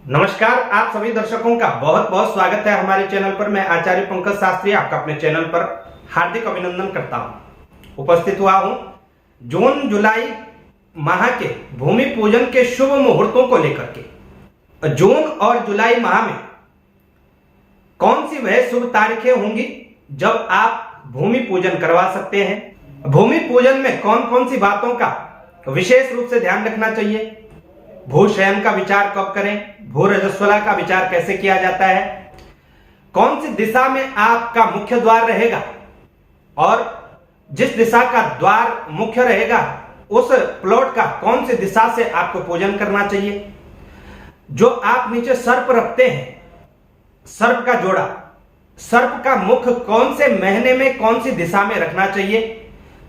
नमस्कार, आप सभी दर्शकों का बहुत बहुत स्वागत है हमारे चैनल पर। मैं आचार्य पंकज शास्त्री आपका अपने चैनल पर हार्दिक अभिनंदन करता हूं। उपस्थित हुआ हूं जून जुलाई माह के भूमि पूजन के शुभ मुहूर्तों को लेकर के। जून और जुलाई माह में कौन सी वह शुभ तारीखें होंगी जब आप भूमि पूजन करवा सकते हैं। भूमि पूजन में कौन कौन सी बातों का विशेष रूप से ध्यान रखना चाहिए। भू शयन का विचार कब करें, भू रजस्वला का विचार कैसे किया जाता है, कौन सी दिशा में आपका मुख्य द्वार रहेगा और जिस दिशा का द्वार मुख्य रहेगा उस प्लॉट का कौन सी दिशा से आपको पूजन करना चाहिए। जो आप नीचे सर्प रखते हैं, सर्प का जोड़ा, सर्प का मुख कौन से महीने में कौन सी दिशा में रखना चाहिए,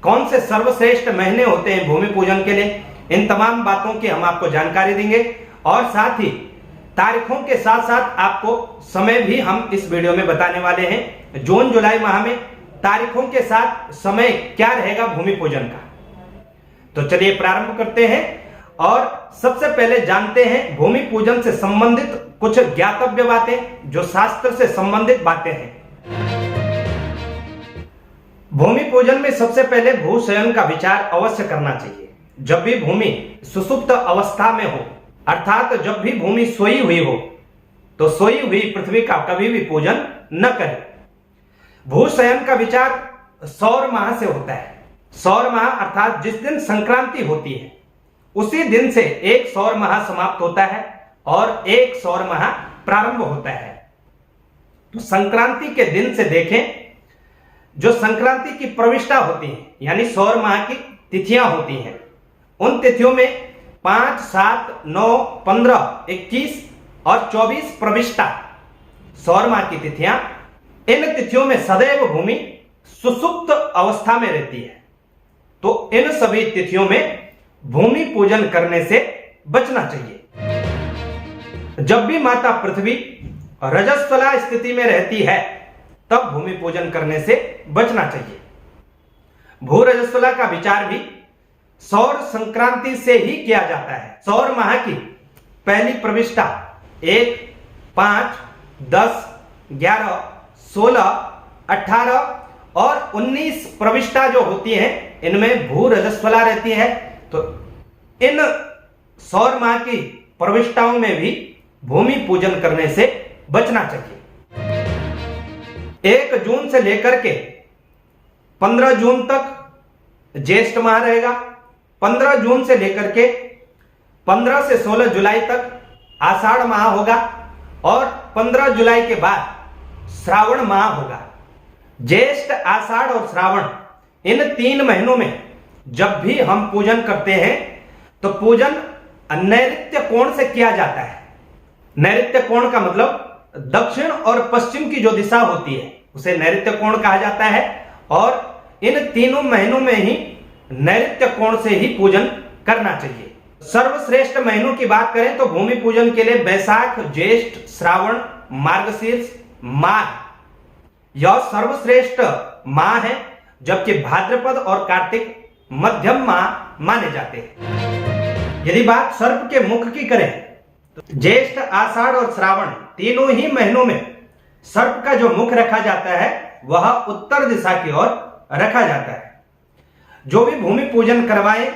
कौन से सर्वश्रेष्ठ महीने होते हैं भूमि पूजन के लिए, इन तमाम बातों की हम आपको जानकारी देंगे और साथ ही तारीखों के साथ साथ आपको समय भी हम इस वीडियो में बताने वाले हैं। जून जुलाई माह में तारीखों के साथ समय क्या रहेगा भूमि पूजन का। तो चलिए प्रारंभ करते हैं और सबसे पहले जानते हैं भूमि पूजन से संबंधित कुछ ज्ञातव्य बातें, जो शास्त्र से संबंधित बातें हैं। भूमि पूजन में सबसे पहले भू शयन का विचार अवश्य करना चाहिए। जब भी भूमि सुसुप्त अवस्था में हो, अर्थात जब भी भूमि सोई हुई हो, तो सोई हुई पृथ्वी का कभी भी पूजन न करें। भू शयन का विचार सौर माह से होता है। सौर माह अर्थात जिस दिन संक्रांति होती है उसी दिन से एक सौर माह समाप्त होता है और एक सौर माह प्रारंभ होता है। तो संक्रांति के दिन से देखें, जो संक्रांति की प्रविष्टा होती है यानी सौर माह की तिथियां होती हैं, उन तिथियों में 5, 7, 9, 15, 21 और 24 प्रविष्टा सौर माह की तिथियां, इन तिथियों में सदैव भूमि सुसुप्त अवस्था में रहती है। तो इन सभी तिथियों में भूमि पूजन करने से बचना चाहिए। जब भी माता पृथ्वी रजस्वला स्थिति में रहती है तब भूमि पूजन करने से बचना चाहिए। भू रजस्वला का विचार भी सौर संक्रांति से ही किया जाता है। सौर माह की पहली प्रविष्टा 1, 5, 10, 11, 16, 18 और 19 प्रविष्टा जो होती हैं, इनमें भू रजस्वला रहती है। तो इन सौर माह की प्रविष्टाओं में भी भूमि पूजन करने से बचना चाहिए। 1 जून से लेकर के 15 जून तक ज्येष्ठ माह रहेगा। 15 जून से लेकर के 15 से 16 जुलाई तक आषाढ़ माह होगा और 15 जुलाई के बाद श्रावण माह होगा। ज्येष्ठ, आषाढ़ और श्रावण, इन 3 महीनों में जब भी हम पूजन करते हैं तो पूजन नैऋत्य कोण से किया जाता है। नैऋत्य कोण का मतलब दक्षिण और पश्चिम की जो दिशा होती है उसे नैऋत्य कोण कहा जाता है और इन तीनों महीनों में ही नैऋत्य कोण से ही पूजन करना चाहिए। सर्वश्रेष्ठ महीनों की बात करें तो भूमि पूजन के लिए वैशाख, ज्येष्ठ, श्रावण, मार्गशीर्ष, माघ यह सर्वश्रेष्ठ माह है, जबकि भाद्रपद और कार्तिक मध्यम माह माने जाते हैं। यदि बात सर्प के मुख की करें तो ज्येष्ठ, आषाढ़ और श्रावण तीनों ही महीनों में सर्प का जो मुख रखा जाता है वह उत्तर दिशा की ओर रखा जाता है। जो भी भूमि पूजन करवाए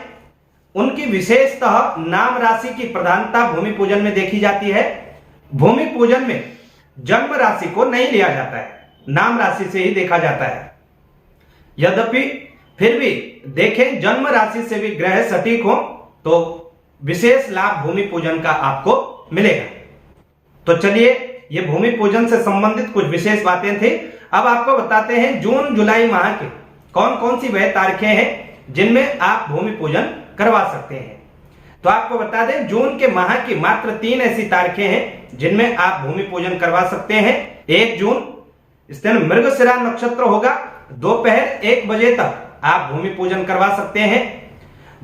उनकी विशेषतः नाम राशि की प्रधानता भूमि पूजन में देखी जाती है। भूमि पूजन में जन्म राशि को नहीं लिया जाता है, नाम राशि से ही देखा जाता है। यद्यपि फिर भी देखें जन्म राशि से भी ग्रह सटीक हो तो विशेष लाभ भूमि पूजन का आपको मिलेगा। तो चलिए, ये भूमि पूजन से संबंधित कुछ विशेष बातें थी। अब आपको बताते हैं जून जुलाई माह के कौन कौन सी वह तारीखें हैं जिनमें आप भूमि पूजन करवा सकते हैं। तो आपको बता दें, जून के माह की मात्र 3 ऐसी तारीखें हैं जिनमें आप भूमि पूजन करवा सकते हैं। 1 जून, इस दिन मृगशिरा नक्षत्र होगा, दोपहर 1 बजे तक आप भूमि पूजन करवा सकते हैं।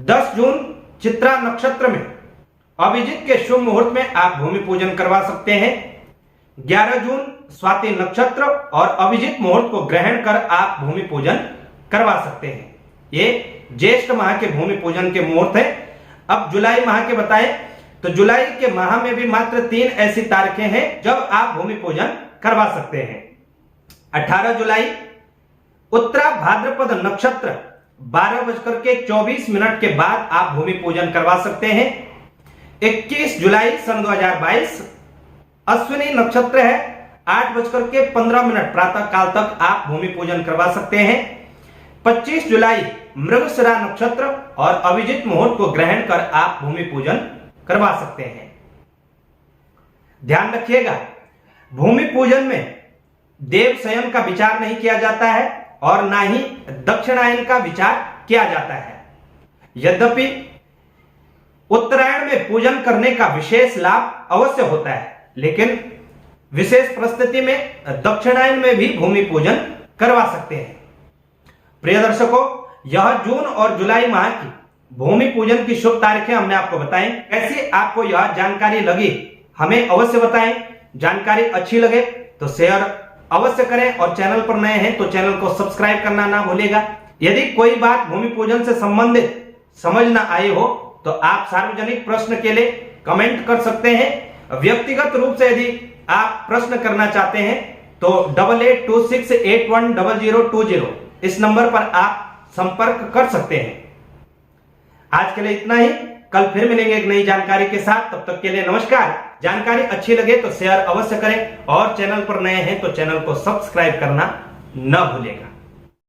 10 जून चित्रा नक्षत्र में अभिजित के शुभ मुहूर्त में आप भूमि पूजन करवा सकते हैं। 11 जून स्वाति नक्षत्र और अभिजित मुहूर्त को ग्रहण कर आप भूमि पूजन करवा सकते हैं। ये ज्येष्ठ माह के भूमि पूजन के मुहूर्त है। अब जुलाई माह के बताएं तो जुलाई के माह में भी मात्र 3 ऐसी तारीखें हैं जब आप भूमि पूजन करवा सकते हैं। 18 जुलाई उत्तरा भाद्रपद नक्षत्र 12:24 के बाद आप भूमि पूजन करवा सकते हैं। 21 जुलाई सन 2022 अश्विनी नक्षत्र है, 8:15 प्रातः काल तक आप भूमि पूजन करवा सकते हैं। 25 जुलाई मृगशिरा नक्षत्र और अभिजीत मुहूर्त को ग्रहण कर आप भूमि पूजन करवा सकते हैं। ध्यान रखिएगा, भूमि पूजन में देव शयन का विचार नहीं किया जाता है और ना ही दक्षिणायन का विचार किया जाता है। यद्यपि उत्तरायण में पूजन करने का विशेष लाभ अवश्य होता है, लेकिन विशेष परिस्थिति में दक्षिणायन में भी भूमि पूजन करवा सकते हैं। प्रिय दर्शकों, यह जून और जुलाई माह की भूमि पूजन की शुभ तारीखें हमने आपको बताई। कैसी आपको यह जानकारी लगी हमें अवश्य बताएं। जानकारी अच्छी लगे तो शेयर अवश्य करें और चैनल पर नए हैं तो चैनल को सब्सक्राइब करना ना भूलिएगा। यदि कोई बात भूमि पूजन से संबंधित समझ ना आई हो तो आप सार्वजनिक प्रश्न के लिए कमेंट कर सकते हैं। व्यक्तिगत रूप से यदि आप प्रश्न करना चाहते हैं तो 8826810020 इस नंबर पर आप संपर्क कर सकते हैं। आज के लिए इतना ही, कल फिर मिलेंगे एक नई जानकारी के साथ। तब तक के लिए नमस्कार। जानकारी अच्छी लगे तो शेयर अवश्य करें और चैनल पर नए हैं तो चैनल को सब्सक्राइब करना न भूलिएगा।